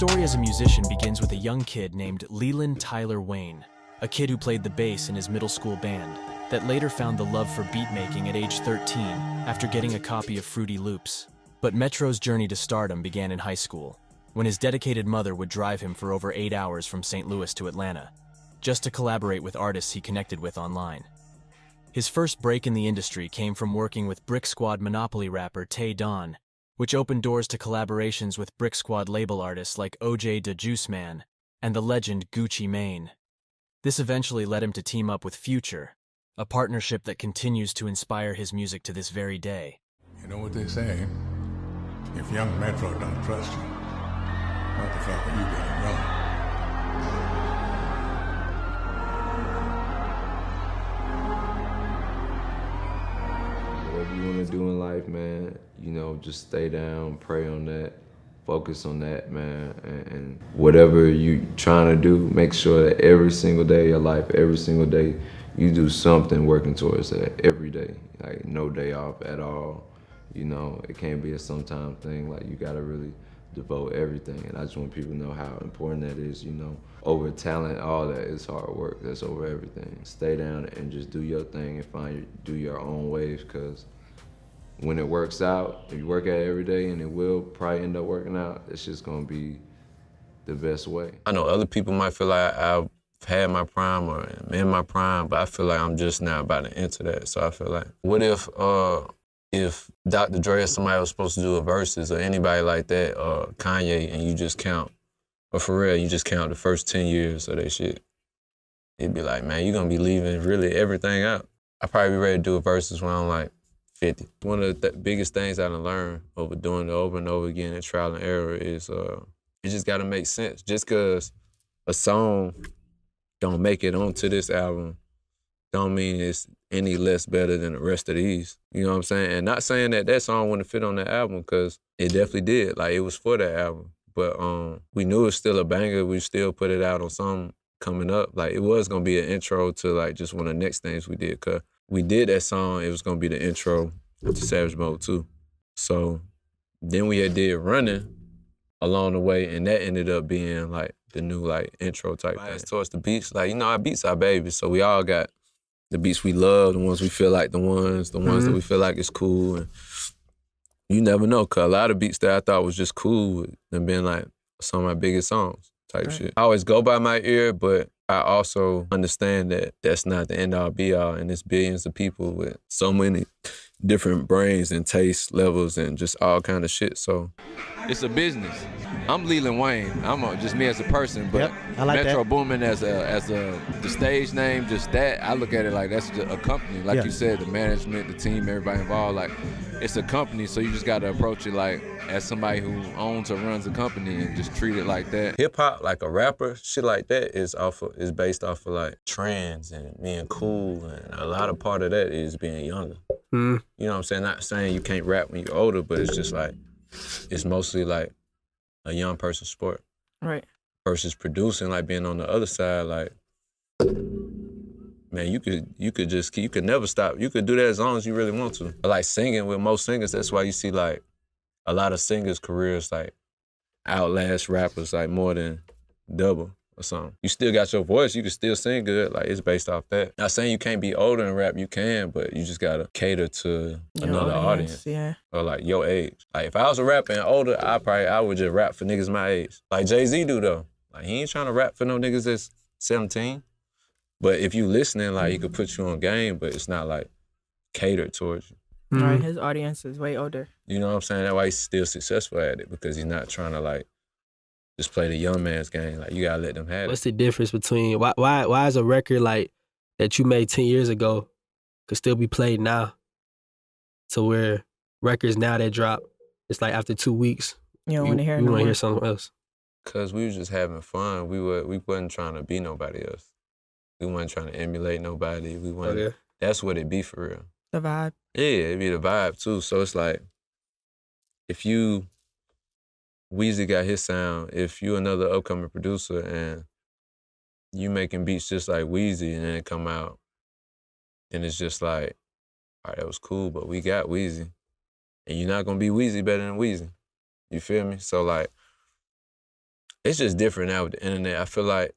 story as a musician begins with a young kid named Leland Tyler Wayne, a kid who played the bass in his middle school band, that later found the love for beat making at age 13 after getting a copy of Fruity Loops. But Metro's journey to stardom began in high school, when his dedicated mother would drive him for over 8 hours from St. Louis to Atlanta, just to collaborate with artists he connected with online. His first break in the industry came from working with Brick Squad Monopoly rapper Tay Don, which opened doors to collaborations with Brick Squad label artists like OJ da Juice Man and the legend Gucci Mane. This eventually led him to team up with Future, a partnership that continues to inspire his music to this very day. You know what they say? If young Metro don't trust you, what the fuck are you doing wrong? Whatever you want to do in life, man, just stay down, pray on that, focus on that, man. And whatever you trying to do, make sure that every single day of your life, every single day, you do something working towards that every day. Like, no day off at all. It can't be a sometime thing. Like, you got to really devote everything. And I just want people to know how important that is, Over talent, all that is hard work. That's over everything. Stay down and just do your thing and do your own ways, because when it works out, if you work at it every day, and it will probably end up working out, it's just gonna be the best way. I know other people might feel like I've had my prime or am in my prime, but I feel like I'm just now about to enter that. So I feel like, what if Dr. Dre or somebody was supposed to do a verses, or anybody like that, or Kanye, and you just count, or Pharrell, you just count the first 10 years of that shit, it'd be like, man, you're gonna be leaving really everything out. I'd probably be ready to do a verses when I'm like 50. One of the biggest things I done learned over doing it over and over again and trial and error is it just gotta make sense. Just cause a song don't make it onto this album don't mean it's any less better than the rest of these. You know what I'm saying? And not saying that that song wouldn't fit on that album, because it definitely did. Like, it was for that album. But we knew it was still a banger. We still put it out on something coming up. Like, it was gonna be an intro to like just one of the next things we did. Cause we did that song, it was gonna be the intro to Savage Mode 2. So then we had did Running along the way, and that ended up being like the new like intro type thing. Towards the beats, like, our beats are babies, so we all got the beats we love, the ones we feel like the ones that we feel like is cool. And you never know, cause a lot of beats that I thought was just cool and been like some of my biggest songs type shit. I always go by my ear, but I also understand that that's not the end all be all, and there's billions of people with so many different brains and taste levels and just all kind of shit. So it's a business. I'm Leland Wayne. I'm just me as a person, but I like Metro that. Boomin as the stage name, just that, I look at it like that's just a company. Like you said, the management, the team, everybody involved, like, it's a company, so you just gotta approach it like as somebody who owns or runs a company and just treat it like that. Hip hop, like a rapper, shit like that is based off of like trends and being cool, and a lot of part of that is being younger. You know what I'm saying? Not saying you can't rap when you're older, but it's just like, it's mostly like a young person's sport. Right. Versus producing, like being on the other side, like, man, you could never stop. You could do that as long as you really want to. But like singing, with most singers, that's why you see like a lot of singers' careers like outlast rappers like more than double or something. You still got your voice, you can still sing good, like, it's based off that. Not saying you can't be older and rap, you can, but you just gotta cater to another audience. Yeah. Or like your age. Like, if I was a rapper and older, I would just rap for niggas my age. Like Jay-Z do though. Like, he ain't trying to rap for no niggas that's 17. But if you listening, like, he could put you on game, but it's not like catered towards you. Right, his audience is way older. You know what I'm saying? That's why he's still successful at it, because he's not trying to like just play the young man's game. Like, you gotta let them have it. What's the difference between why is a record like that you made 10 years ago could still be played now, to where records now that drop, it's like after 2 weeks You don't want to hear you no want to more. hear something else? Cause we was just having fun. We wasn't trying to be nobody else. We wasn't trying to emulate nobody. We wasn't. Okay. That's what it be for real. The vibe. Yeah, it be the vibe too. So it's like, if Weezy got his sound, if you another upcoming producer and you making beats just like Weezy, and then it come out and it's just like, all right, that was cool, but we got Weezy. And you're not gonna be Weezy better than Weezy. You feel me? So like, it's just different now with the internet. I feel like,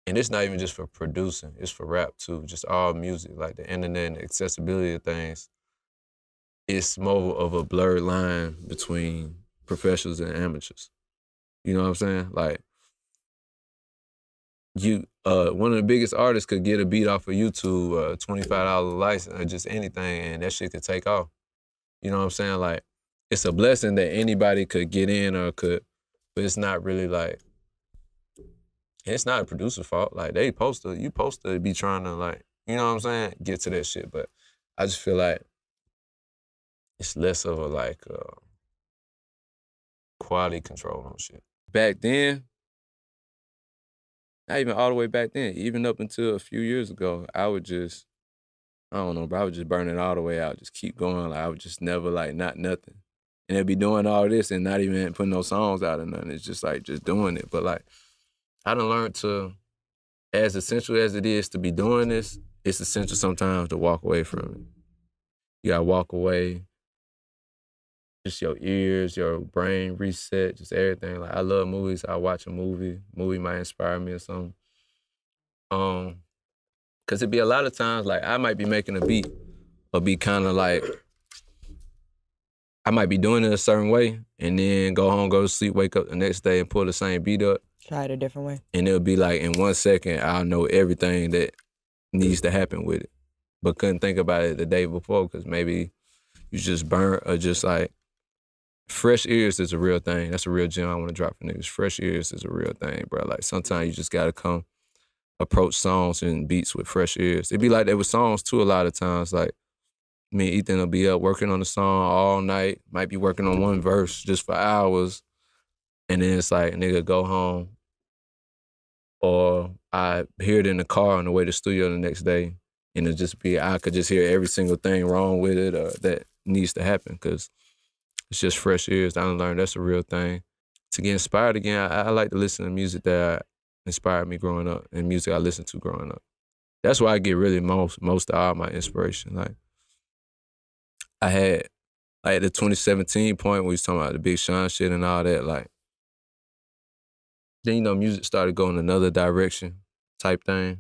and it's not even just for producing, it's for rap too, just all music, like the internet and the accessibility of things. It's more of a blurred line between professionals and amateurs. You know what I'm saying? Like, one of the biggest artists could get a beat off of YouTube, $25 license, or just anything, and that shit could take off. You know what I'm saying? Like, it's a blessing that anybody could get in but it's not really like, it's not a producer's fault. Like, you supposed to be trying to, like, you know what I'm saying, get to that shit. But I just feel like it's less of a, like, quality control on shit. Back then, not even all the way back then, even up until a few years ago, I would just burn it all the way out, just keep going. Like, I would just never, like, not nothing. And they'd be doing all this and not even putting no songs out or nothing. It's just, like, just doing it. But, like, I done learned to, as essential as it is to be doing this, it's essential sometimes to walk away from it. You gotta walk away, just your ears, your brain reset, just everything. Like, I love movies. I watch a movie. Movie might inspire me or something. Cause it'd be a lot of times, like, I might be making a beat or be kind of like, I might be doing it a certain way and then go home, go to sleep, wake up the next day and pull the same beat up. Try it a different way. And it'll be like, in 1 second, I'll know everything that needs to happen with it. But couldn't think about it the day before because maybe you just burnt or just like, fresh ears is a real thing. That's a real gem I want to drop for niggas. Fresh ears is a real thing, bro. Like, sometimes you just gotta approach songs and beats with fresh ears. It'd be like that with songs too a lot of times. Like, me and Ethan will be up working on the song all night, might be working on one verse just for hours, and then it's like, nigga, go home. Or I hear it in the car on the way to the studio the next day, and it'll just be, I could just hear every single thing wrong with it or that needs to happen because it's just fresh ears. I done learned that's a real thing. To get inspired again, I like to listen to music that inspired me growing up and music I listened to growing up. That's where I get really most of all my inspiration. Like, I had, like, the 2017 point where we was talking about the Big Sean shit and all that, like, then, you know, music started going another direction type thing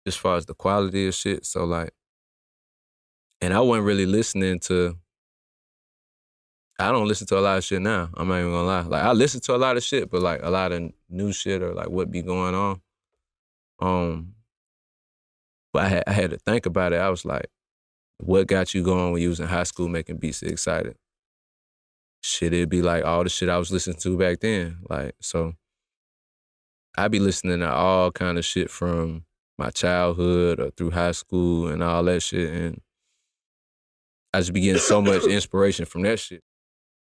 as far as the quality of shit. So, like, and I wasn't really listening to, I don't listen to a lot of shit now. I'm not even gonna lie. Like, I listen to a lot of shit, but, like, a lot of new shit or, like, what be going on. But I had to think about it. I was like, what got you going when you was in high school making beats excited? Shit, it'd be like all the shit I was listening to back then. Like, so I be listening to all kind of shit from my childhood or through high school and all that shit. And I just be getting so much inspiration from that shit.